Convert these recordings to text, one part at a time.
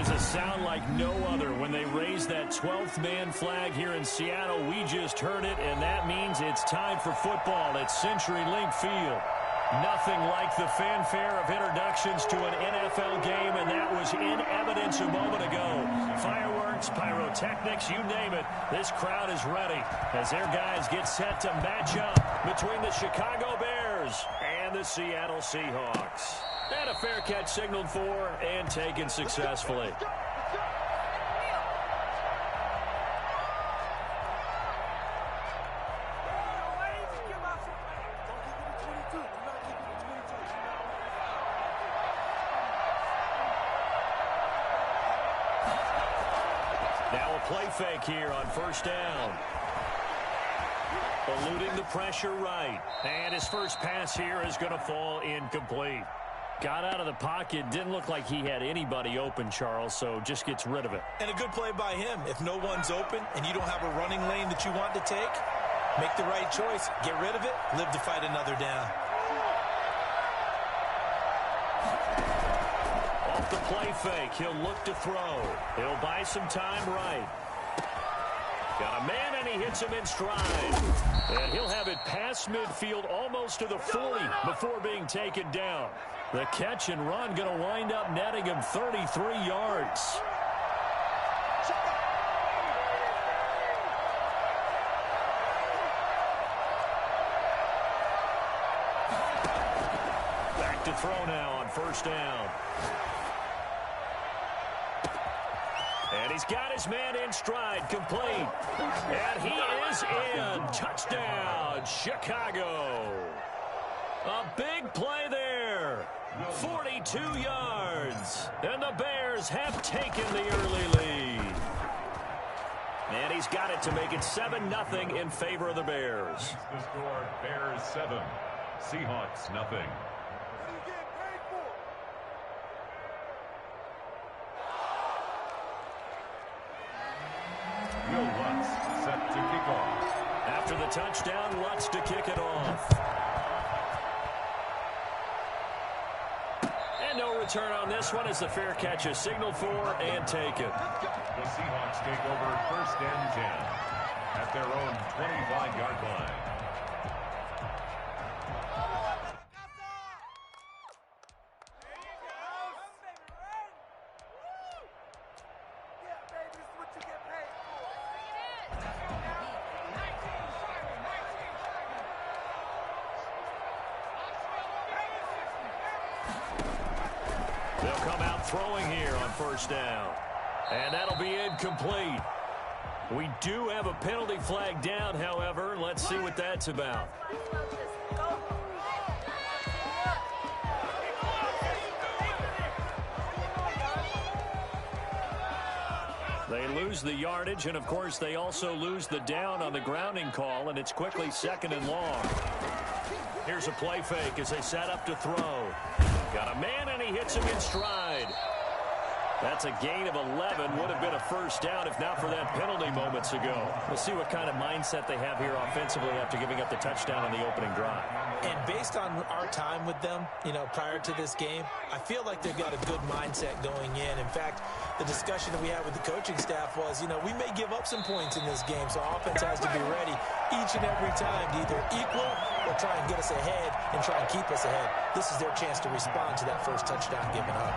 is a sound like no other when they raise that 12th man flag here in Seattle. We just heard it, and that means it's time for football at CenturyLink Field. Nothing like the fanfare of introductions to an NFL game, and that was in evidence a moment ago. Fireworks, pyrotechnics, you name it. This crowd is ready as their guys get set to match up between the Chicago Bears and the Seattle Seahawks. And a fair catch signaled for and taken successfully. Now a play fake here on first down. Eluding the pressure right. And his first pass here is going to fall incomplete. Got out of the pocket. Didn't look like he had anybody open, Charles, so just gets rid of it. And a good play by him. If no one's open and you don't have a running lane that you want to take, make the right choice. Get rid of it. Live to fight another down. Off the play fake, he'll look to throw. He'll buy some time right. Got a man, and he hits him in stride. And he'll have it past midfield almost to the 40 before being taken down. The catch and run going to wind up netting him 33 yards. Back to throw now on first down. And he's got his man in stride, complete. And he is in. Touchdown, Chicago. A big play there. 42 yards. And the Bears have taken the early lead. And he's got it to make it 7-0 in favor of the Bears. The score, Bears 7, Seahawks nothing. Lutz set to kick off. After the touchdown, Lutz to kick it off. And no return on this one as the fair catch is signaled for and taken. The Seahawks take over first and 10 at their own 25-yard line. They'll come out throwing here on first down. And that'll be incomplete. We do have a penalty flag down, however. Let's see what that's about. They lose the yardage, and of course they also lose the down on the grounding call, and it's quickly 2nd and long. Here's a play fake as they set up to throw. Got a man, and he hits him in stride. That's a gain of 11. Would have been a first down if not for that penalty moments ago. We'll see what kind of mindset they have here offensively after giving up the touchdown on the opening drive. And based on our time with them, prior to this game, I feel like they've got a good mindset going in. In fact, the discussion that we had with the coaching staff was, we may give up some points in this game, so offense has to be ready each and every time to either equal or try and get us ahead and try and keep us ahead. This is their chance to respond to that first touchdown given up.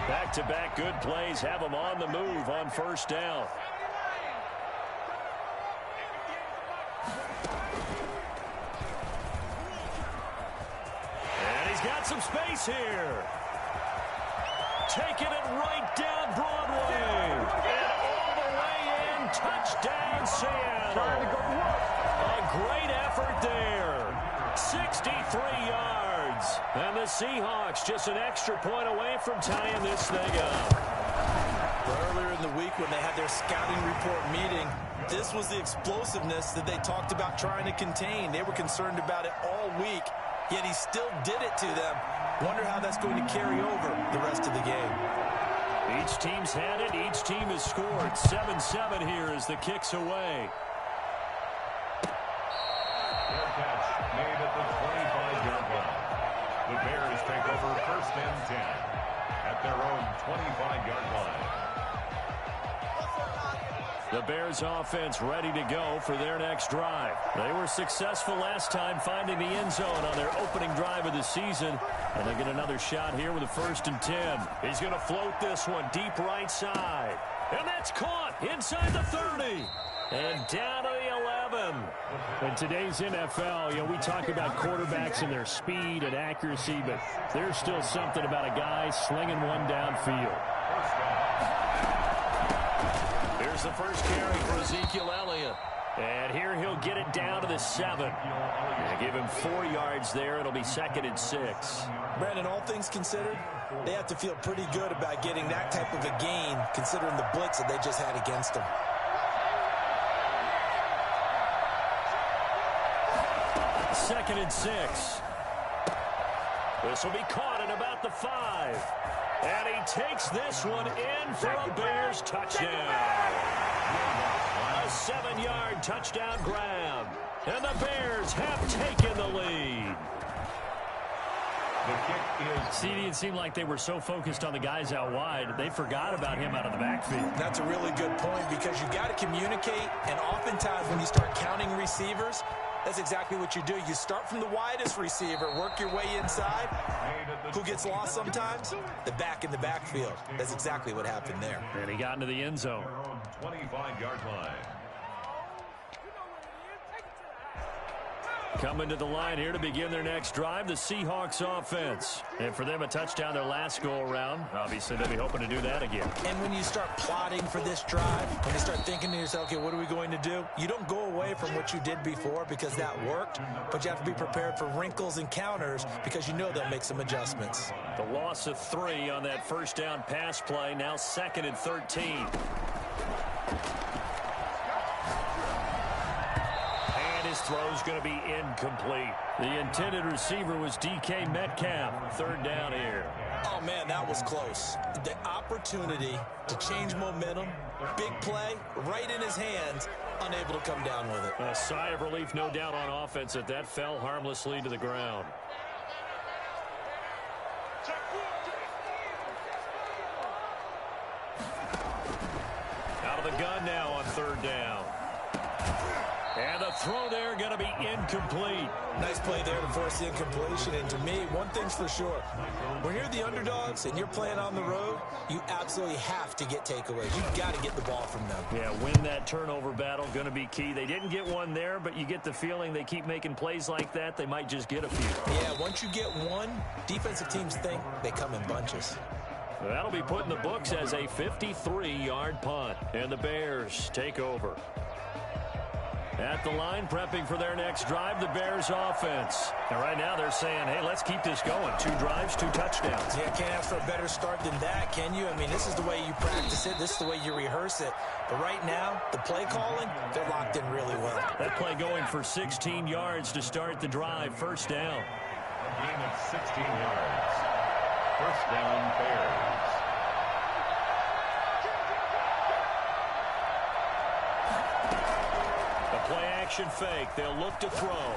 Back-to-back good plays have them on the move on first down. And he's got some space here. Taking it right down Broadway. And all the way in. Touchdown, Seattle. A great effort there. 63 yards. And the Seahawks just an extra point away from tying this thing up. Earlier in the week when they had their scouting report meeting, this was the explosiveness that they talked about trying to contain. They were concerned about it all week, yet he still did it to them. Wonder how that's going to carry over the rest of the game. Each team's had it. Each team has scored. 7-7 here as the kick's away. Fair catch made at the 25-yard line. The Bears take over first and 10 at at their own 25-yard line. The Bears offense ready to go for their next drive. They were successful last time finding the end zone on their opening drive of the season. And they get another shot here with a 1st and 10. He's going to float this one deep right side. And that's caught inside the 30. And down to the 11. In today's NFL, we talk about quarterbacks and their speed and accuracy, but there's still something about a guy slinging one downfield. Here's the first carry for Ezekiel Elliott. And here he'll get it down to the 7. They give him 4 yards there. It'll be 2nd and 6. Brandon, all things considered, they have to feel pretty good about getting that type of a gain, considering the blitz that they just had against them. 2nd and 6. This will be caught at about the 5. And he takes this one in for a Bears touchdown. A 7-yard touchdown grab. And the Bears have taken the lead. CD, it seemed like they were so focused on the guys out wide, they forgot about him out of the backfield. That's a really good point because you got to communicate, and oftentimes when you start counting receivers, that's exactly what you do. You start from the widest receiver, work your way inside. Who gets lost sometimes? The back in the backfield. That's exactly what happened there. And he got into the end zone. 25-yard line. Coming to the line here to begin their next drive, the Seahawks offense. And for them, a touchdown their last go-around. Obviously, they'll be hoping to do that again. And when you start plotting for this drive, when you start thinking to yourself, okay, what are we going to do? You don't go away from what you did before because that worked, but you have to be prepared for wrinkles and counters because you know they'll make some adjustments. The loss of 3 on that first down pass play, now 2nd and 13. His throw's going to be incomplete. The intended receiver was DK Metcalf. 3rd down here. Oh, man, that was close. The opportunity to change momentum, big play, right in his hands, unable to come down with it. A sigh of relief, no doubt, on offense that that fell harmlessly to the ground. Out of the gun now on 3rd down. And the throw there going to be incomplete. Nice play there to force the incompletion. And to me, one thing's for sure. When you're the underdogs and you're playing on the road, you absolutely have to get takeaways. You've got to get the ball from them. Yeah, win that turnover battle, going to be key. They didn't get one there, but you get the feeling they keep making plays like that, they might just get a few. Yeah, once you get one, defensive teams think they come in bunches. That'll be put in the books as a 53-yard punt. And the Bears take over. At the line, prepping for their next drive, the Bears offense. And right now they're saying, hey, let's keep this going. 2 drives, 2 touchdowns. Yeah, can't ask for a better start than that, can you? I mean, this is the way you practice it. This is the way you rehearse it. But right now, the play calling, they're locked in really well. That play going for 16 yards to start the drive. 1st down. A gain of 16 yards. 1st down, Bears. Play-action fake. They'll look to throw.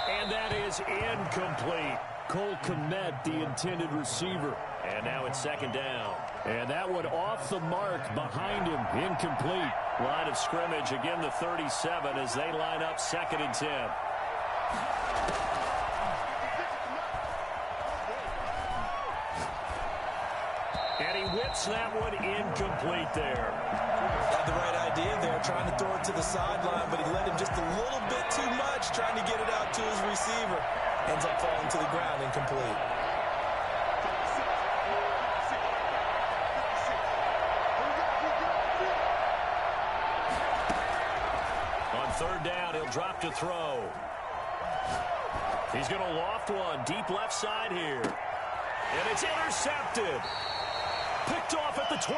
And that is incomplete. Cole Kmet, the intended receiver. And now it's 2nd down. And that one off the mark behind him. Incomplete. Line of scrimmage, again the 37 as they line up 2nd and 10. And he whips that one incomplete there. Had the right idea there, trying to throw it to the sideline, but he let him just a little bit too much, trying to get it out to his receiver. Ends up falling to the ground, incomplete. On 3rd down, he'll drop to throw. He's going to loft one deep left side here. And it's intercepted. Picked off at the 12.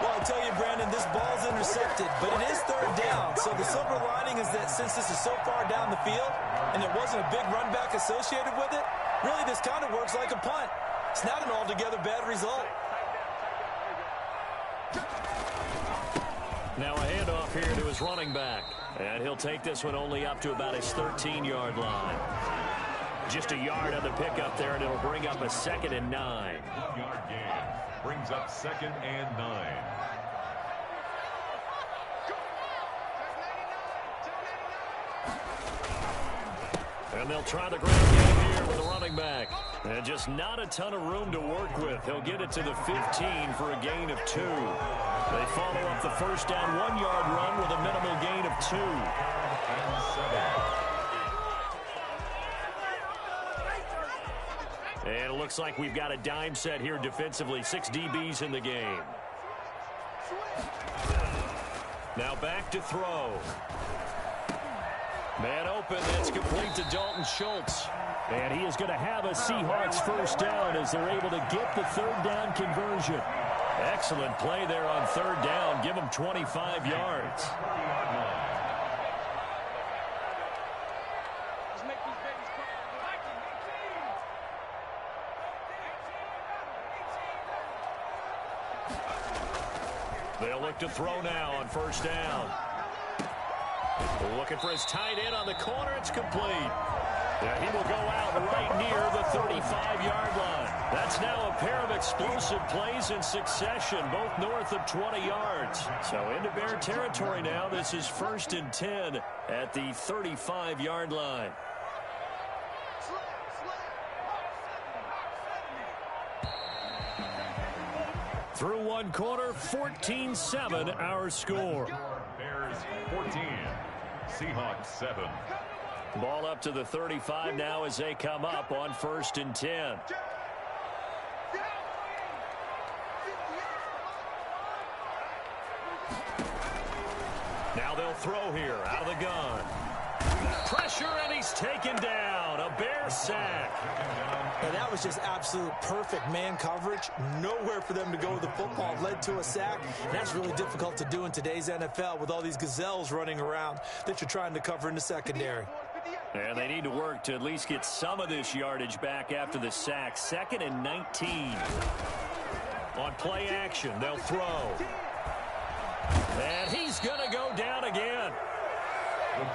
Well, I tell you, Brandon, this ball's intercepted, but it is 3rd down. So the silver lining is that since this is so far down the field and there wasn't a big run back associated with it, really this kind of works like a punt. It's not an altogether bad result. Now a handoff here to his running back. And he'll take this one only up to about his 13-yard line. Just a yard on the pickup there, and it'll bring up a 2nd and 9. 1-yard gain brings up 2nd and 9. And they'll try the ground game here with the running back. And just not a ton of room to work with. He'll get it to the 15 for a gain of 2. They follow up the first down 1-yard run with a minimal gain of 2. And 7. And it looks like we've got a dime set here defensively. 6 DBs in the game. Now back to throw. Man open, that's complete to Dalton Schultz. And he is going to have a Seahawks first down as they're able to get the 3rd down conversion. Excellent play there on 3rd down. Give them 25 yards. They'll look to throw now on first down. Looking for his tight end on the corner. It's complete. Yeah, he will go out right near the 35-yard line. That's now a pair of explosive plays in succession, both north of 20 yards. So into Bear territory now. This is 1st and 10 at the 35-yard line. Through one quarter, 14-7 our score. Bears 14, Seahawks 7. Ball up to the 35 now as they come up on 1st and 10. Now they'll throw here out of the gun. Pressure, and he's taken down. A Bear sack. And that was just absolute perfect man coverage. Nowhere for them to go with the football. Led to a sack. And that's really difficult to do in today's NFL with all these gazelles running around that you're trying to cover in the secondary. And they need to work to at least get some of this yardage back after the sack. 2nd and 19. On play action, they'll throw. And he's going to go down again.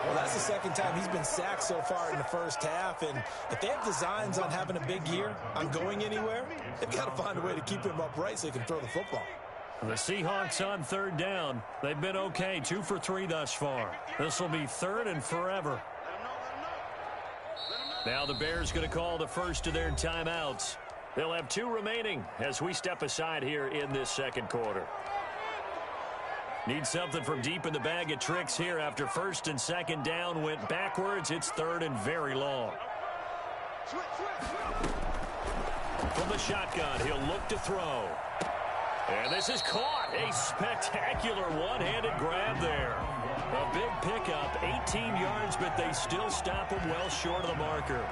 Well, that's the 2nd time he's been sacked so far in the first half. And if they have designs on having a big year, on going anywhere, they've got to find a way to keep him upright so he can throw the football. The Seahawks on 3rd down. They've been okay, 2 for 3 thus far. This will be 3rd and forever. Now the Bears going to call the first of their timeouts. They'll have 2 remaining as we step aside here in this 2nd quarter. Need something from deep in the bag of tricks here after 1st and 2nd down went backwards. It's 3rd and very long. From the shotgun, he'll look to throw. And this is caught. A spectacular one-handed grab there. A big pickup, 18 yards, but they still stop him well short of the marker.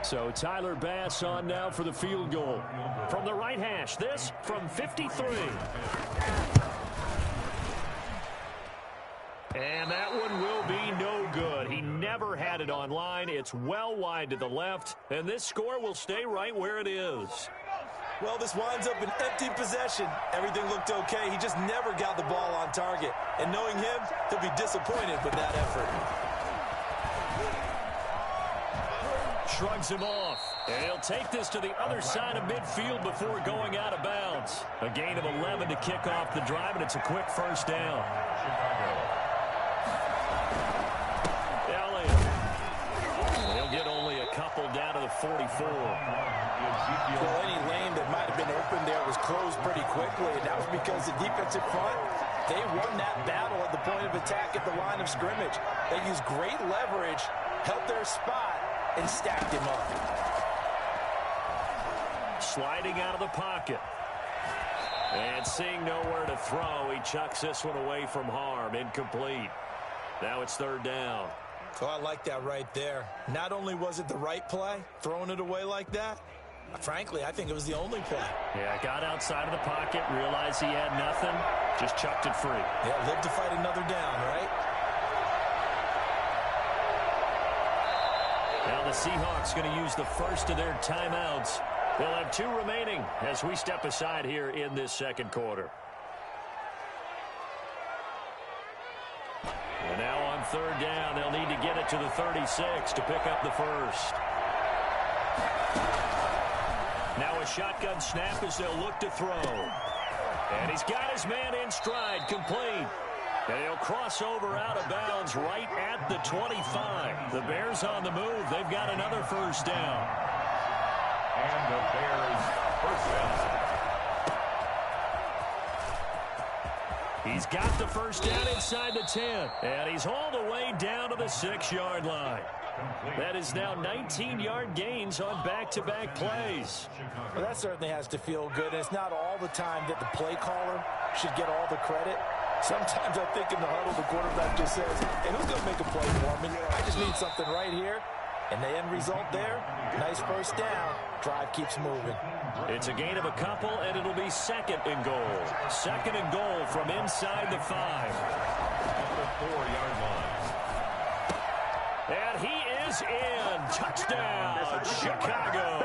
So Tyler Bass on now for the field goal. From the right hash, this from 53. And that one will be no good. He never had it on line. It's well wide to the left, and this score will stay right where it is. Well, this winds up an empty possession. Everything looked okay. He just never got the ball on target. And knowing him, he'll be disappointed with that effort. Shrugs him off. And he'll take this to the other side of midfield before going out of bounds. A gain of 11 to kick off the drive, and it's a quick first down. Elliott. He'll get only a couple down to the 44. Well, any lane that might have been open there was closed pretty quickly, and that was because the defensive front, they won that battle at the point of attack at the line of scrimmage. They used great leverage, held their spot, and stacked him up. Sliding out of the pocket. And seeing nowhere to throw, he chucks this one away from harm. Incomplete. Now it's 3rd down. Oh, I like that right there. Not only was it the right play, throwing it away like that, frankly, I think it was the only play. Yeah, got outside of the pocket, realized he had nothing, just chucked it free. Yeah, lived to fight another down, right? Now the Seahawks going to use the first of their timeouts. They'll have 2 remaining as we step aside here in this second quarter. And now on third down, they'll need to get it to the 36 to pick up the first. Now a shotgun snap as they'll look to throw. And he's got his man in stride, complete. And he'll cross over out of bounds right at the 25. The Bears on the move. They've got another first down. And the Bears first down. He's got the first down inside the 10. And he's all the way down to the 6-yard line. That is now 19-yard gains on back-to-back plays. Well, that certainly has to feel good. And it's not all the time that the play caller should get all the credit. Sometimes I think in the huddle, the quarterback just says, hey, who's going to make a play for me? I just need something right here. And the end result there, nice first down. Drive keeps moving. It's a gain of a couple, and it'll be second and goal. Second and goal from inside the 5. The 4-yard line. And he is in. Touchdown, Chicago.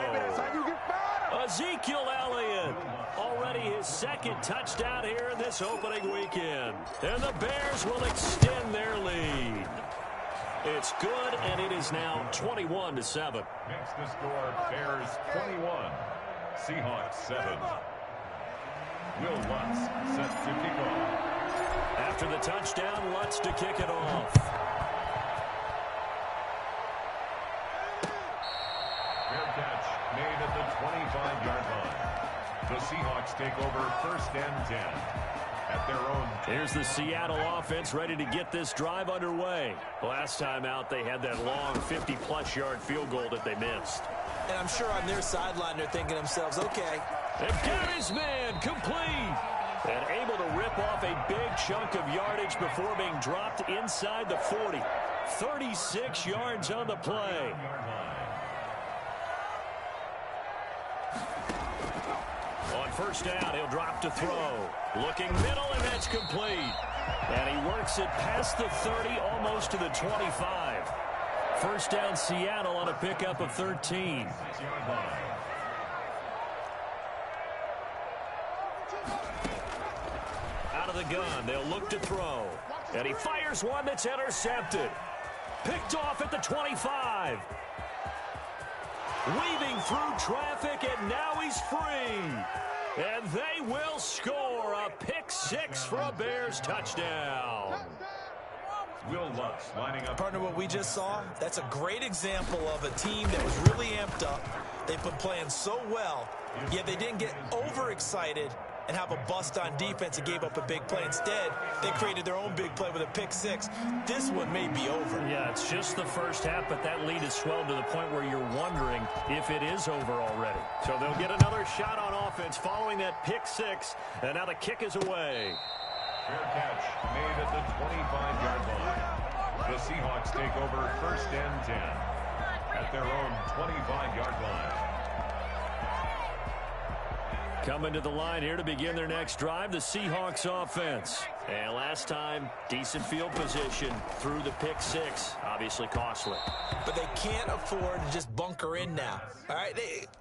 Ezekiel Elliott. Already his second touchdown here in this opening weekend. And the Bears will extend their lead. It's good, and it is now 21-7. Makes the score Bears 21, Seahawks 7. Will Lutz set to kick off. After the touchdown, Lutz to kick it off. Fair catch made at the 25-yard line. The Seahawks take over first and 10 at their own. Here's the Seattle offense ready to get this drive underway. Last time out, they had that long 50-plus yard field goal that they missed. And I'm sure on their sideline they're thinking to themselves, okay. They've got his man complete. And able to rip off a big chunk of yardage before being dropped inside the 40. 36 yards on the play. On first down, he'll drop to throw. Looking middle, and that's complete. And he works it past the 30, almost to the 25. First down, Seattle on a pickup of 13. Out of the gun, they'll look to throw. And he fires one that's intercepted. Picked off at the 25. Weaving through traffic, and now he's free. And they will score a pick-6 for a Bears touchdown. Will Lutz lining up. Partner, what we just saw, that's a great example of a team that was really amped up. They've been playing so well, yet they didn't get overexcited and have a bust on defense and gave up a big play. Instead, they created their own big play with a pick-6. This one may be over. Yeah, it's just the first half, but that lead has swelled to the point where you're wondering if it is over already. So they'll get another shot on offense following that pick-6, and now the kick is away. Fair catch made at the 25-yard line. The Seahawks take over first and 10 at their own 25-yard line. Coming to the line here to begin their next drive, the Seahawks offense. And last time, decent field position through the pick-6. Obviously costly. But they can't afford to just bunker in now. All right,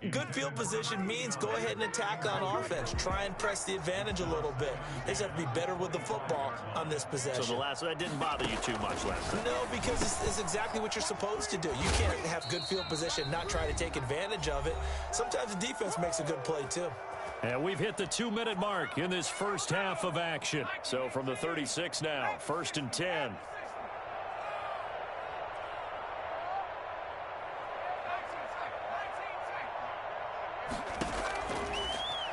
good field position means go ahead and attack on offense. Try and press the advantage a little bit. They just have to be better with the football on this possession. So that didn't bother you too much last time? No, because it's exactly what you're supposed to do. You can't have good field position and not try to take advantage of it. Sometimes the defense makes a good play, too. And we've hit the 2-minute mark in this first half of action. So from the 36 now, first and 10.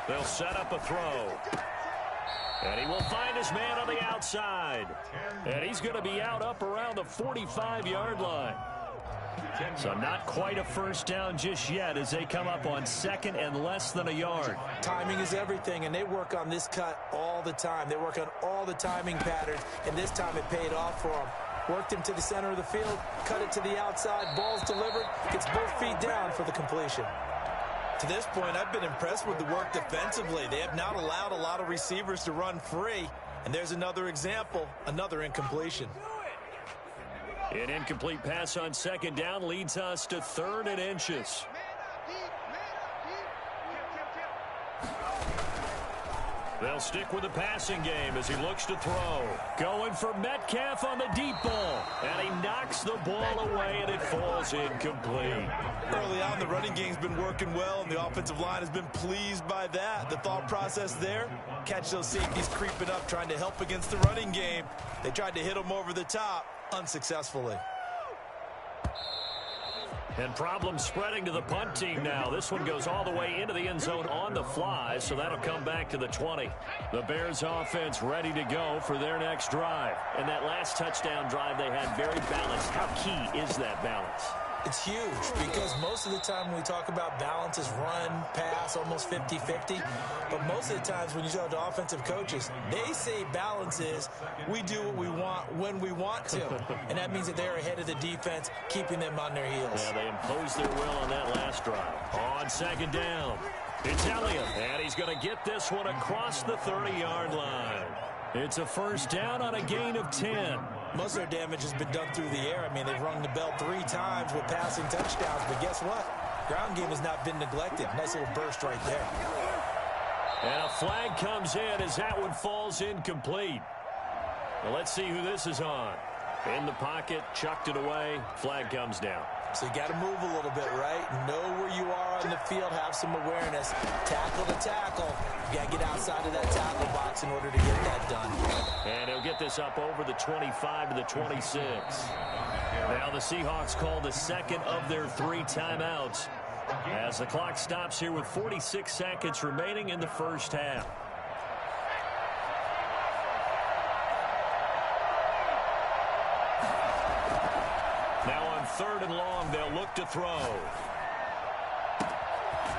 They'll set up a throw. And he will find his man on the outside. And he's going to be out up around the 45-yard line. So not quite a first down just yet as they come up on second and less than a yard. Timing is everything, and they work on this cut all the time. They work on all the timing patterns, and this time it paid off for them. Worked him to the center of the field, cut it to the outside, ball's delivered, gets both feet down for the completion. To this point, I've been impressed with the work defensively. They have not allowed a lot of receivers to run free, and there's another example, another incompletion. An incomplete pass on second down leads us to 3rd and inches. They'll stick with the passing game as he looks to throw. Going for Metcalf on the deep ball. And he knocks the ball away, and it falls incomplete. Early on, the running game's been working well, and the offensive line has been pleased by that. The thought process there, catch those safeties creeping up, trying to help against the running game. They tried to hit them over the top, unsuccessfully. And problems spreading to the punt team now. This one goes all the way into the end zone on the fly, so that'll come back to the 20. The Bears offense ready to go for their next drive. And that last touchdown drive they had very balanced. How key is that balance? It's huge because most of the time when we talk about balance is run, pass, almost 50-50. But most of the times when you talk to offensive coaches, they say balance is we do what we want when we want to. And that means that they're ahead of the defense, keeping them on their heels. Yeah, they imposed their will on that last drive. On second down, it's Elliott. And he's going to get this one across the 30-yard line. It's a first down on a gain of 10. Most of their damage has been done through the air. I mean, they've rung the bell 3 times with passing touchdowns. But guess what? Ground game has not been neglected. Nice little burst right there. And a flag comes in as that one falls incomplete. Well, let's see who this is on. In the pocket, chucked it away. Flag comes down. So you got to move a little bit, right? Know where you are on the field. Have some awareness. Tackle to tackle. You got to get outside of that tackle box in order to get that done. And he'll get this up over the 25 to the 26. Now the Seahawks call the second of their 3 timeouts as the clock stops here with 46 seconds remaining in the first half. Now on 3rd and long, they'll look to throw.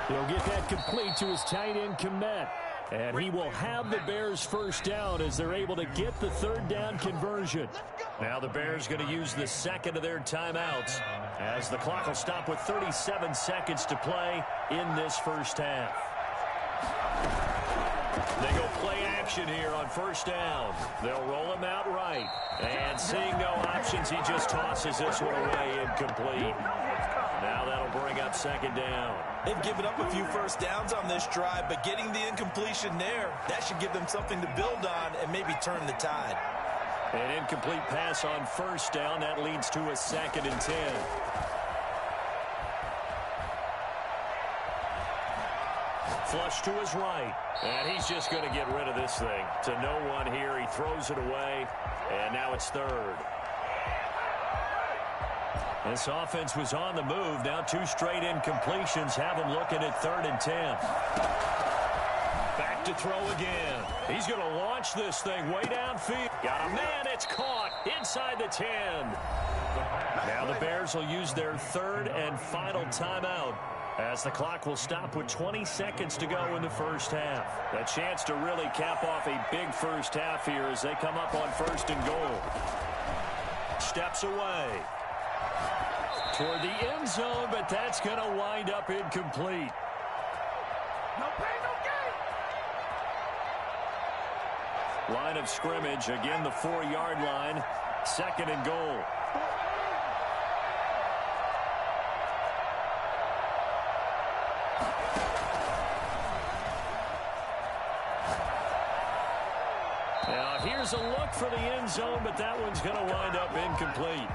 He'll get that complete to his tight end, Komet. And he will have the Bears first down as they're able to get the 3rd down conversion. Now the Bears going to use the second of their timeouts as the clock will stop with 37 seconds to play in this first half. They go play action here on first down. They'll roll him out right. And seeing no options, he just tosses this one away incomplete. Now that'll bring up second down. They've given up a few first downs on this drive, but getting the incompletion there, that should give them something to build on and maybe turn the tide. An incomplete pass on first down. That leads to a 2nd and 10. Flush to his right. And he's just going to get rid of this thing. To no one here. He throws it away. And now it's 3rd. This offense was on the move. Now 2 straight incompletions have him looking at 3rd and 10. Back to throw again. He's going to launch this thing way downfield. Got a man. It's caught inside the 10. Now the Bears will use their 3rd and final timeout as the clock will stop with 20 seconds to go in the first half. A chance to really cap off a big first half here as they come up on 1st and goal. Steps away toward the end zone, but that's going to wind up incomplete. No pain, no gain. Line of scrimmage, again the 4-yard line, 2nd and goal. Now here's a look for the end zone, but that one's going to wind up incomplete.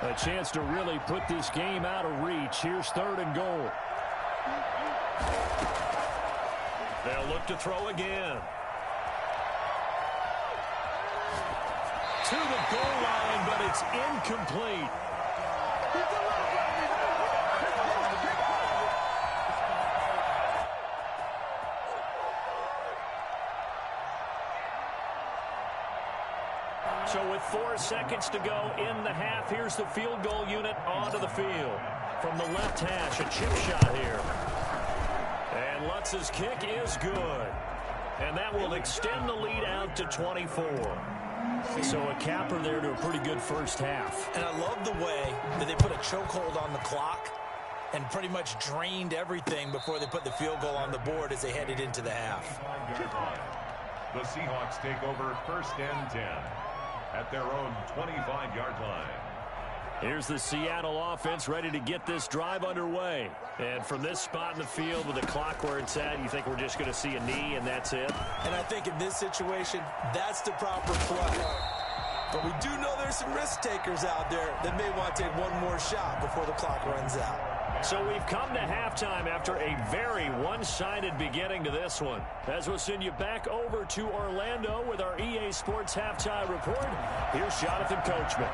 A chance to really put this game out of reach. Here's 3rd and goal. They'll look to throw again. To the goal line, but it's incomplete. So with 4 seconds to go in the half, here's the field goal unit onto the field. From the left hash, a chip shot here. And Lutz's kick is good. And that will extend the lead out to 24. So a capper there to a pretty good first half. And I love the way that they put a chokehold on the clock. and pretty much drained everything before they put the field goal on the board as they headed into the half. The Seahawks take over first and 10 at their own 25-yard line. Here's the Seattle offense ready to get this drive underway. And from this spot in the field with the clock where it's at, you think we're just going to see a knee and that's it? And I think in this situation, that's the proper play. But we do know there's some risk takers out there that may want to take one more shot before the clock runs out. So we've come to halftime after a very one-sided beginning to this one. As we'll send you back over to Orlando with our EA Sports Halftime Report, here's Jonathan Coachman.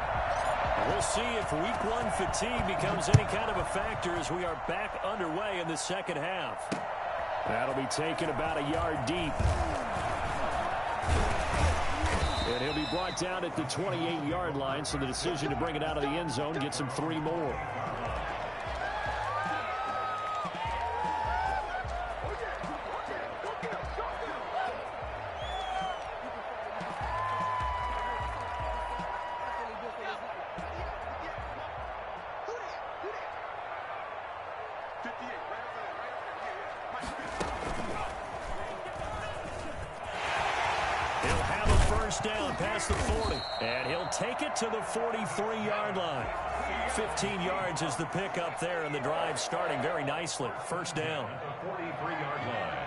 And we'll see if Week 1 fatigue becomes any kind of a factor as we are back underway in the second half. That'll be taken about a yard deep. And he'll be brought down at the 28-yard line, so the decision to bring it out of the end zone gets him 3 more. Down past the 40, and he'll take it to the 43-yard line. 15 yards is the pickup there, and the drive starting very nicely. First down. 43-yard line.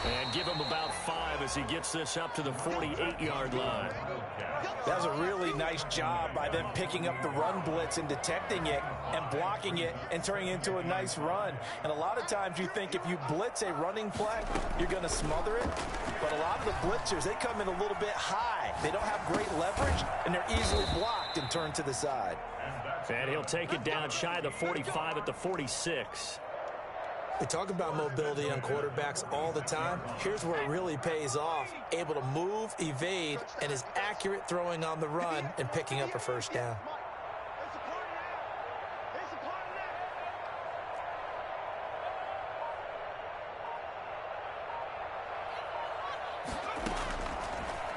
And give him about 5 as he gets this up to the 48-yard line. That was a really nice job by them picking up the run blitz and detecting it and blocking it and turning it into a nice run. And a lot of times you think if you blitz a running play, you're going to smother it. But a lot of the blitzers, they come in a little bit high. They don't have great leverage, and they're easily blocked and turned to the side. And he'll take it down shy of the 45 at the 46. We talk about mobility on quarterbacks all the time. Here's where it really pays off. Able to move, evade, and is accurate throwing on the run and picking up a first down.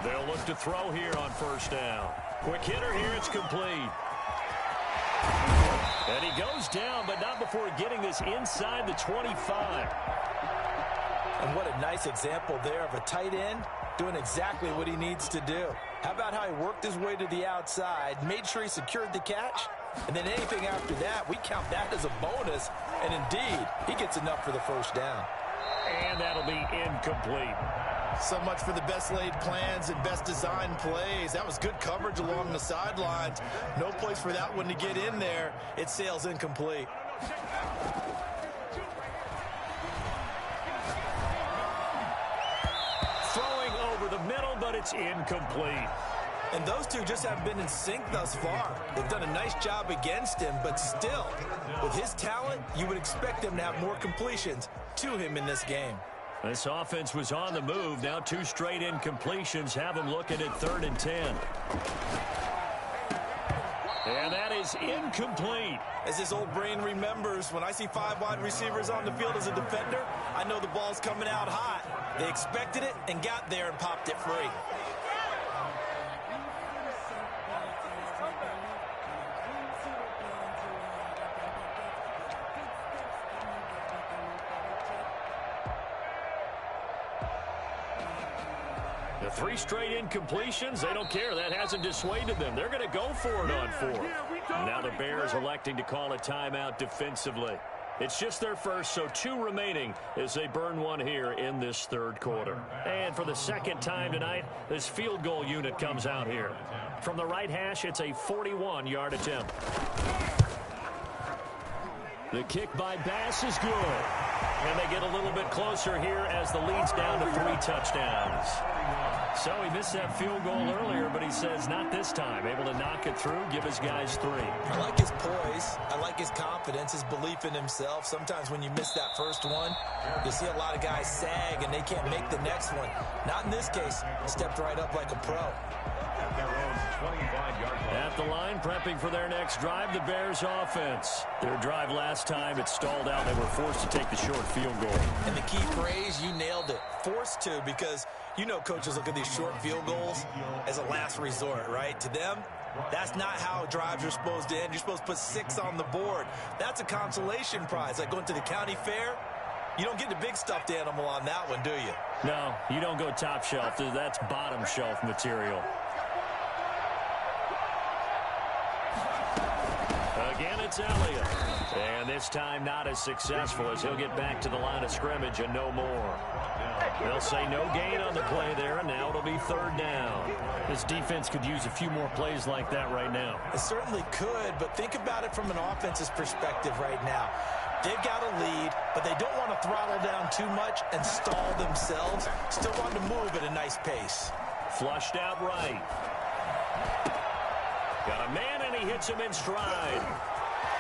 They'll look to throw here on first down. Quick hitter here, it's complete. And he goes down, but not before getting this inside the 25. And what a nice example there of a tight end doing exactly what he needs to do. How about how he worked his way to the outside, made sure he secured the catch, and then anything after that, we count that as a bonus. And indeed, he gets enough for the first down. And that'll be incomplete. So much for the best laid plans and best designed plays. That was good coverage along the sidelines. No place for that one to get in there. It sails incomplete. Throwing over the middle, but it's incomplete. And those two just haven't been in sync thus far. They've done a nice job against him, but still, with his talent, you would expect them to have more completions to him in this game. This offense was on the move. Now 2 straight incompletions have them looking at 3rd and 10. And that is incomplete. As his old brain remembers, when I see 5 wide receivers on the field as a defender, I know the ball's coming out hot. They expected it and got there and popped it free. The 3 straight incompletions, they don't care. That hasn't dissuaded them. They're going to go for it on 4. Now the Bears electing to call a timeout defensively. It's just their first, so 2 remaining as they burn one here in this 3rd quarter. And for the second time tonight, this field goal unit comes out here. From the right hash, it's a 41-yard attempt. The kick by Bass is good. And they get a little bit closer here as the lead's down to 3 touchdowns. So he missed that field goal earlier, but he says not this time. Able to knock it through, give his guys 3. I like his poise. I like his confidence, his belief in himself. Sometimes when you miss that first one, you see a lot of guys sag and they can't make the next one. Not in this case. Stepped right up like a pro. At their own 25-yard line. At the line, prepping for their next drive, the Bears offense. Their drive last time, it stalled out. They were forced to take the short field goal. And the key phrase, you nailed it, forced to, because you know coaches look at these short field goals as a last resort, right? To them, that's not how drives are supposed to end. You're supposed to put 6 on the board. That's a consolation prize. Like going to the county fair, you don't get the big stuffed animal on that one, do you? No, you don't go top shelf. That's bottom shelf material. Again, it's Elliott. And this time not as successful as he'll get back to the line of scrimmage and no more. They'll say no gain on the play there, and now it'll be 3rd down. This defense could use a few more plays like that right now. It certainly could, but think about it from an offense's perspective right now. They've got a lead, but they don't want to throttle down too much and stall themselves. Still want to move at a nice pace. Flushed out right. Got a man, and he hits him in stride.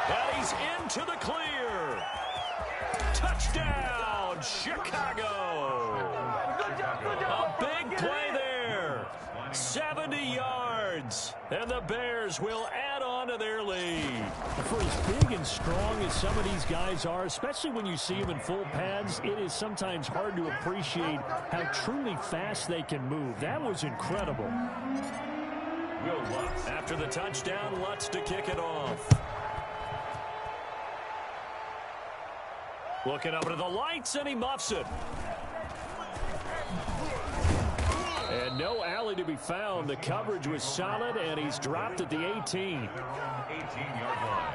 And he's into the clear. Touchdown, Chicago. A big play there. 70 yards. And the Bears will add on to their lead. For as big and strong as some of these guys are, especially when you see them in full pads, it is sometimes hard to appreciate how truly fast they can move. That was incredible. After the touchdown, Lutz to kick it off. Looking up to the lights, and he muffs it. And no alley to be found. The coverage was solid, and he's dropped at the 18. 18-yard line.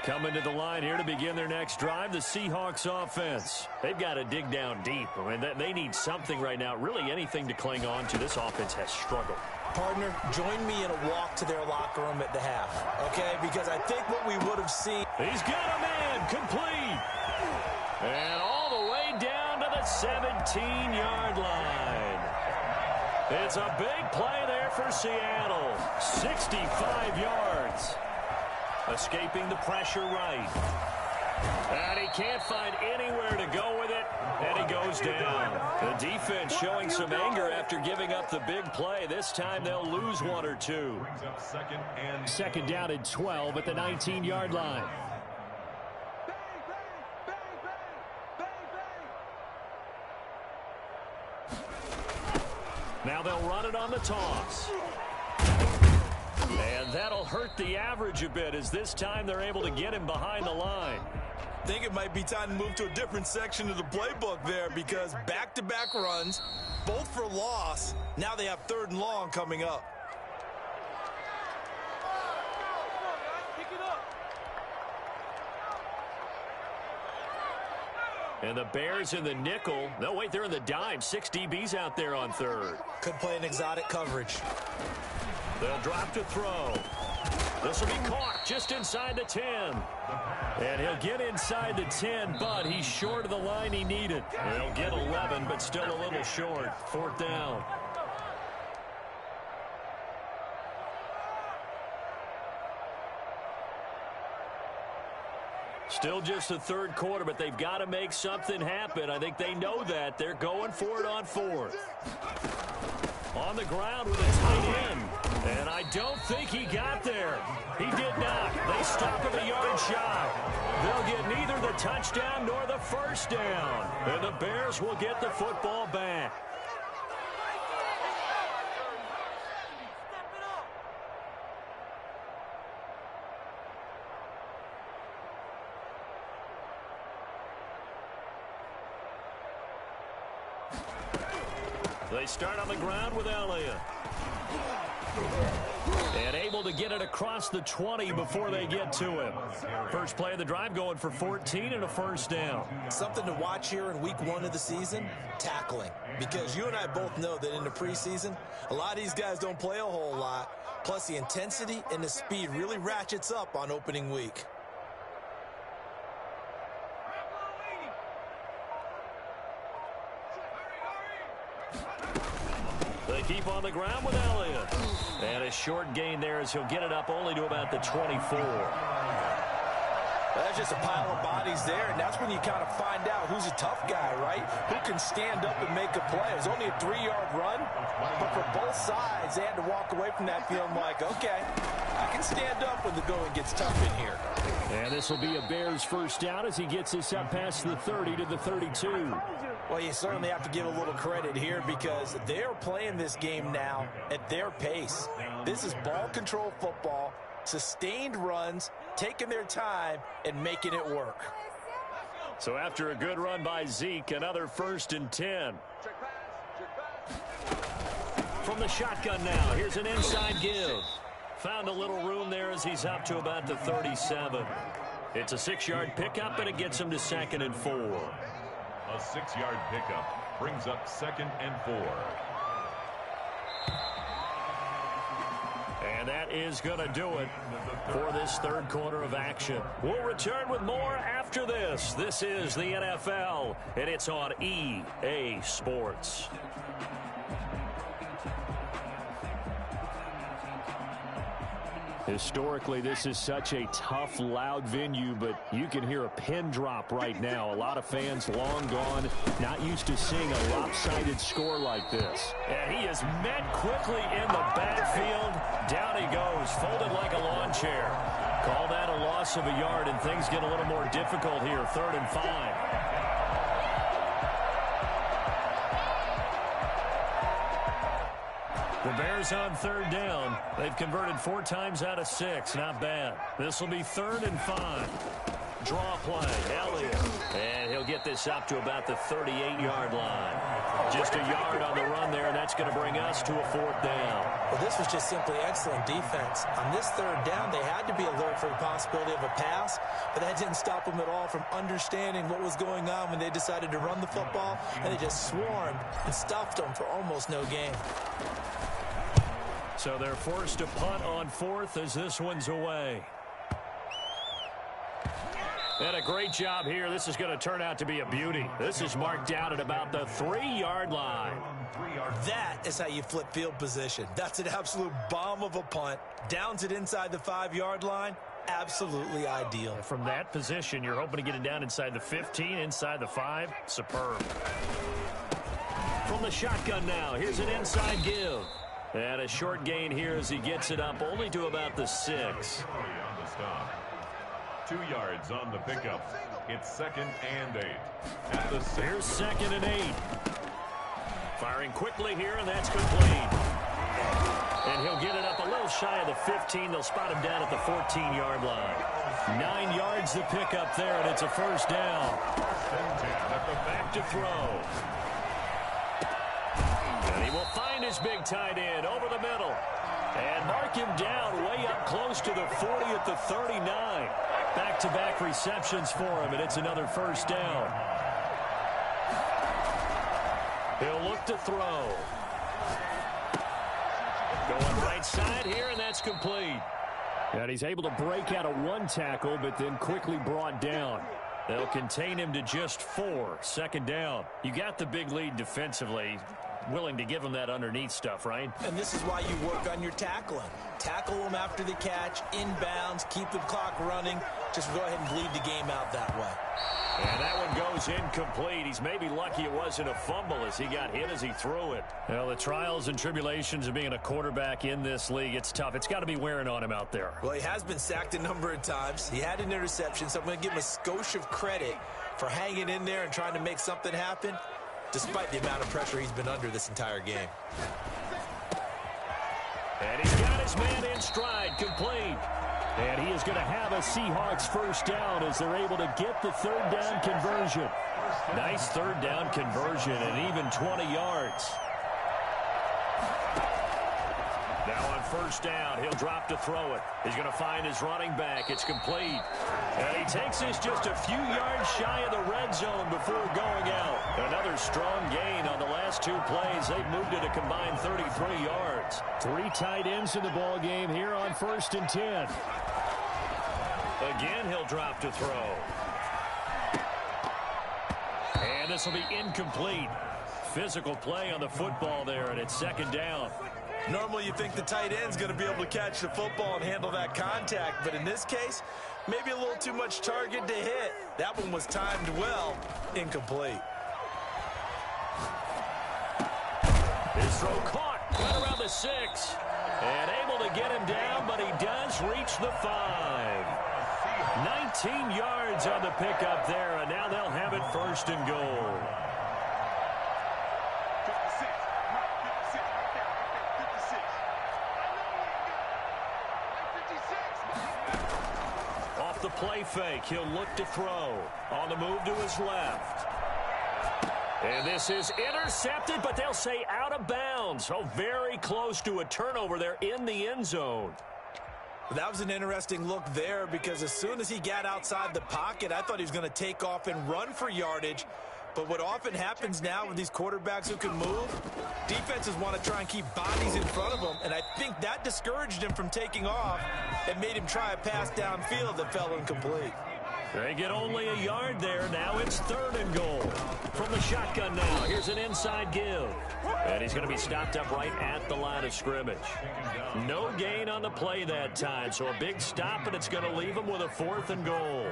Coming to the line here to begin their next drive, the Seahawks offense. They've got to dig down deep. I mean, they need something right now, really anything to cling on to. This offense has struggled. Partner, join me in a walk to their locker room at the half, okay? Because I think what we would have seen... He's got a man, complete. And all the way down to the 17-yard line. It's a big play there for Seattle. 65 yards. Escaping the pressure right. And he can't find anywhere to go with it, and he goes down. The defense showing some anger after giving up the big play. This time they'll lose one or two. Second down and 12 at the 19-yard line. Now they'll run it on the toss. And that'll hurt the average a bit, as this time they're able to get him behind the line. I think it might be time to move to a different section of the playbook there, because back-to-back runs, both for loss. Now they have 3rd and long coming up. And the Bears in the nickel. No, wait, they're in the dime. 6 DBs out there on 3rd. Could play an exotic coverage. They'll drop to throw. This will be caught just inside the 10. And he'll get inside the 10, but he's short of the line he needed. And he'll get 11, but still a little short. 4th down. Still just the 3rd quarter, but they've got to make something happen. I think they know that. They're going for it on 4th. On the ground with a tight end. And I don't think he got there. He did not. They stop him a yard shy. They'll get neither the touchdown nor the 1st down. And the Bears will get the football back. They start on the ground with Elliott. And able to get it across the 20 before they get to him. First play of the drive going for 14 and a 1st down. Something to watch here in week 1 of the season, tackling. Because you and I both know that in the preseason, a lot of these guys don't play a whole lot. Plus the intensity and the speed really ratchets up on opening week. They keep on the ground with Elliott. And a short gain there as he'll get it up only to about the 24. Well, that's just a pile of bodies there, and that's when you kind of find out who's a tough guy, right? Who can stand up and make a play. It was only a 3-yard run, but for both sides, they had to walk away from that feeling like, okay, I can stand up when the going gets tough in here. And this will be a Bears first down as he gets us up past the 30 to the 32. Well, you certainly have to give a little credit here because they're playing this game now at their pace. This is ball control football, sustained runs, taking their time and making it work. So after a good run by Zeke, another 1st and 10. From the shotgun now, here's an inside give. Found a little room there as he's up to about the 37. It's a 6-yard pickup, and it gets him to 2nd and 4. A 6-yard pickup brings up 2nd and 4. And that is going to do it for this third quarter of action. We'll return with more after this. This is the NFL, and it's on EA Sports. Historically, this is such a tough, loud venue, but you can hear a pin drop right now. A lot of fans long gone, not used to seeing a lopsided score like this. And he is met quickly in the backfield. Down he goes, folded like a lawn chair. Call that a loss of a yard, and things get a little more difficult here, 3rd and 5. The Bears on 3rd down. They've converted 4 times out of 6. Not bad. This will be 3rd and 5. Draw play. Elliott. And he'll get this up to about the 38-yard line. Just a yard on the run there, and that's going to bring us to a 4th down. Well, this was just simply excellent defense. On this 3rd down, they had to be alert for the possibility of a pass, but that didn't stop them at all from understanding what was going on when they decided to run the football, and they just swarmed and stuffed them for almost no gain. So they're forced to punt on 4th as this one's away. And a great job here. This is going to turn out to be a beauty. This is marked down at about the 3-yard line. That is how you flip field position. That's an absolute bomb of a punt. Downs it inside the 5-yard line. Absolutely ideal. From that position, you're hoping to get it down inside the 15, inside the 5. Superb. From the shotgun now, here's an inside give. And a short gain here as he gets it up only to about the 6. On the stop. 2 yards on the pickup. It's 2nd and 8. At the 6. Here's 2nd and 8. Firing quickly here, and that's complete. And he'll get it up a little shy of the 15. They'll spot him down at the 14-yard line. 9 yards the pickup there, and it's a 1st down. At the back to throw. And he will find his big tight end over the middle. And mark him down way up close to the 40 at the 39. Back-to-back receptions for him, and it's another 1st down. He'll look to throw. Going right side here, and that's complete. And he's able to break out of 1 tackle, but then quickly brought down. They'll contain him to just 4. 2nd down. You got the big lead defensively. Willing to give him that underneath stuff, right? And this is why you work on your tackling. Tackle them after the catch, inbounds, keep the clock running. Just go ahead and bleed the game out that way. And that one goes incomplete. He's maybe lucky it wasn't a fumble as he got hit as he threw it. Well, the trials and tribulations of being a quarterback in this league, it's tough. It's got to be wearing on him out there. Well, he has been sacked a number of times. He had an interception, so I'm going to give him a skosh of credit for hanging in there and trying to make something happen, despite the amount of pressure he's been under this entire game. And he's got his man in stride, complete. And he is going to have a Seahawks 1st down as they're able to get the 3rd down conversion. Nice 3rd down conversion and even 20 yards. Now on 1st down, he'll drop to throw it. He's going to find his running back. It's complete. And he takes this just a few yards shy of the red zone before going out. Another strong gain on the last 2 plays. They've moved it a combined 33 yards. 3 tight ends in the ball game here on 1st and 10. Again, he'll drop to throw. And this will be incomplete. Physical play on the football there, and it's 2nd down. Normally you think the tight end's going to be able to catch the football and handle that contact, but in this case, Maybe a little too much target to hit. That one was timed well. Incomplete. His throw caught right around the 6. And able to get him down, but he does reach the 5. 19 yards on the pickup there, and now they'll have it 1st and goal. Off the play fake, he'll look to throw. On the move to his left. And this is intercepted, but they'll say out of bounds. So very close to a turnover there in the end zone. That was an interesting look there because as soon as he got outside the pocket, I thought he was going to take off and run for yardage. But what often happens now with these quarterbacks who can move, defenses want to try and keep bodies in front of them, and I think that discouraged him from taking off and made him try a pass downfield that fell incomplete. They get only a yard there. Now it's 3rd and goal. From the shotgun now, here's an inside give. And he's going to be stopped up right at the line of scrimmage. No gain on the play that time, so a big stop, and it's going to leave him with a 4th and goal.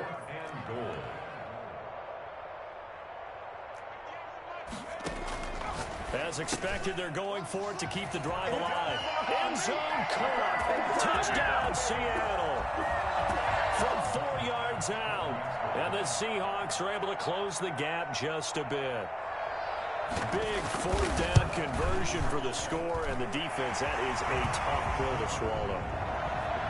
As expected, they're going for it to keep the drive alive. End zone caught. Touchdown, Seattle. From 4 yards out. And the Seahawks are able to close the gap just a bit. Big 4th down conversion for the score, and the defense, that is a tough pill to swallow.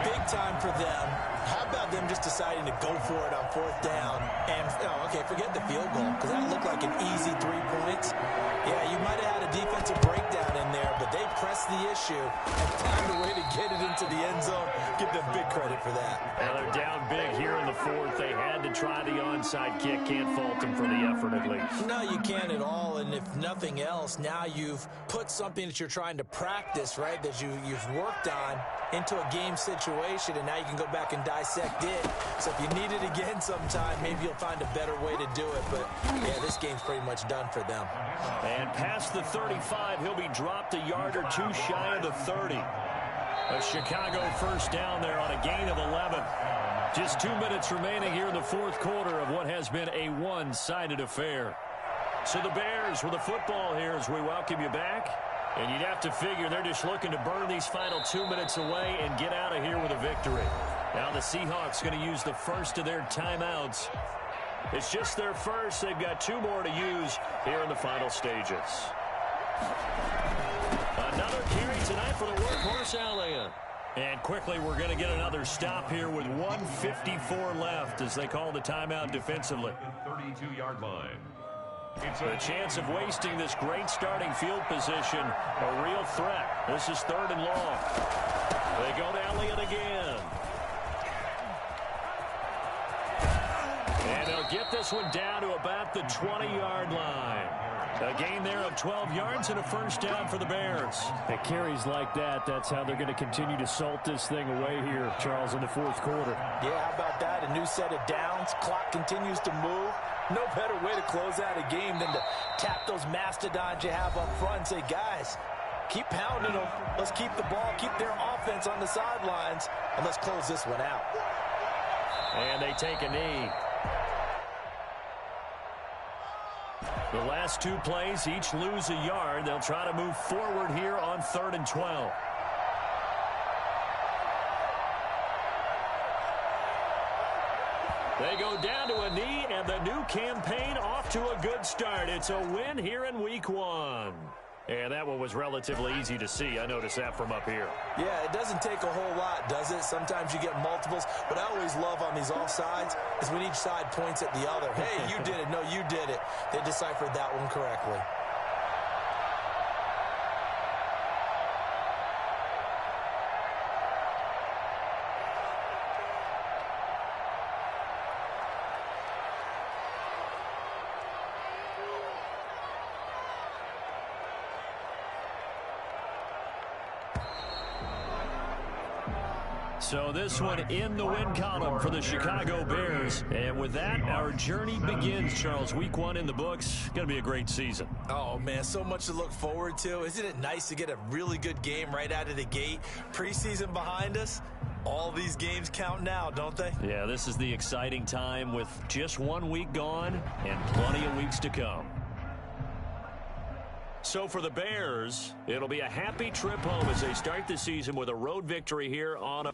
Big time for them. How about them just deciding to go for it on 4th down? And, okay, forget the field goal, because that looked like an easy 3 points. Yeah, you might have had a defensive breakdown in there, but they pressed the issue and found a way to get it into the end zone. Give them big credit for that. Now they're down big here in the 4th. They had to try the onside kick. Can't fault them for the effort, at least. No, you can't at all. And if nothing else, now you've put something that you're trying to practice, right, that you've worked on into a game situation, and now you can go back and dissect it. So if you need it again sometime, maybe you'll find a better way to do it. But, yeah, this game's pretty much done for them. And past the 35, he'll be dropped a yard or two shy of the 30. A Chicago 1st down there on a gain of 11. Just 2 minutes remaining here in the 4th quarter of what has been a one-sided affair. So the Bears with the football here as we welcome you back. And you'd have to figure they're just looking to burn these final 2 minutes away and get out of here with a victory. Now the Seahawks going to use the first of their timeouts. It's just their first. They've got 2 more to use here in the final stages. Another carry tonight for the workhorse Allen. And quickly we're going to get another stop here with 1:54 left as they call the timeout defensively. 32-yard line. The chance of wasting this great starting field position, a real threat. This is 3rd and long. They go to Elliott again. And they'll get this one down to about the 20-yard line. A gain there of 12 yards and a 1st down for the Bears. At carries like that, that's how they're going to continue to salt this thing away here, Charles, in the 4th quarter. Yeah, how about that? A new set of downs. Clock continues to move. No better way to close out a game than to tap those mastodons you have up front and say, guys, keep pounding them. Let's keep the ball, keep their offense on the sidelines, and let's close this one out. And they take a knee. The last 2 plays each lose a yard. They'll try to move forward here on 3rd and 12. They go down to a knee, and the new campaign off to a good start. It's a win here in week 1. And that one was relatively easy to see. I noticed that from up here. Yeah, it doesn't take a whole lot, does it? Sometimes you get multiples. What I always love on these offsides is when each side points at the other. Hey, you did it. No, you did it. They deciphered that one correctly. So this one in the win column for the Chicago Bears. And with that, our journey begins, Charles. Week 1 in the books. Going to be a great season. Oh, man, so much to look forward to. Isn't it nice to get a really good game right out of the gate? Preseason behind us. All these games count now, don't they? Yeah, this is the exciting time with just 1 week gone and plenty of weeks to come. So for the Bears, it'll be a happy trip home as they start the season with a road victory here on a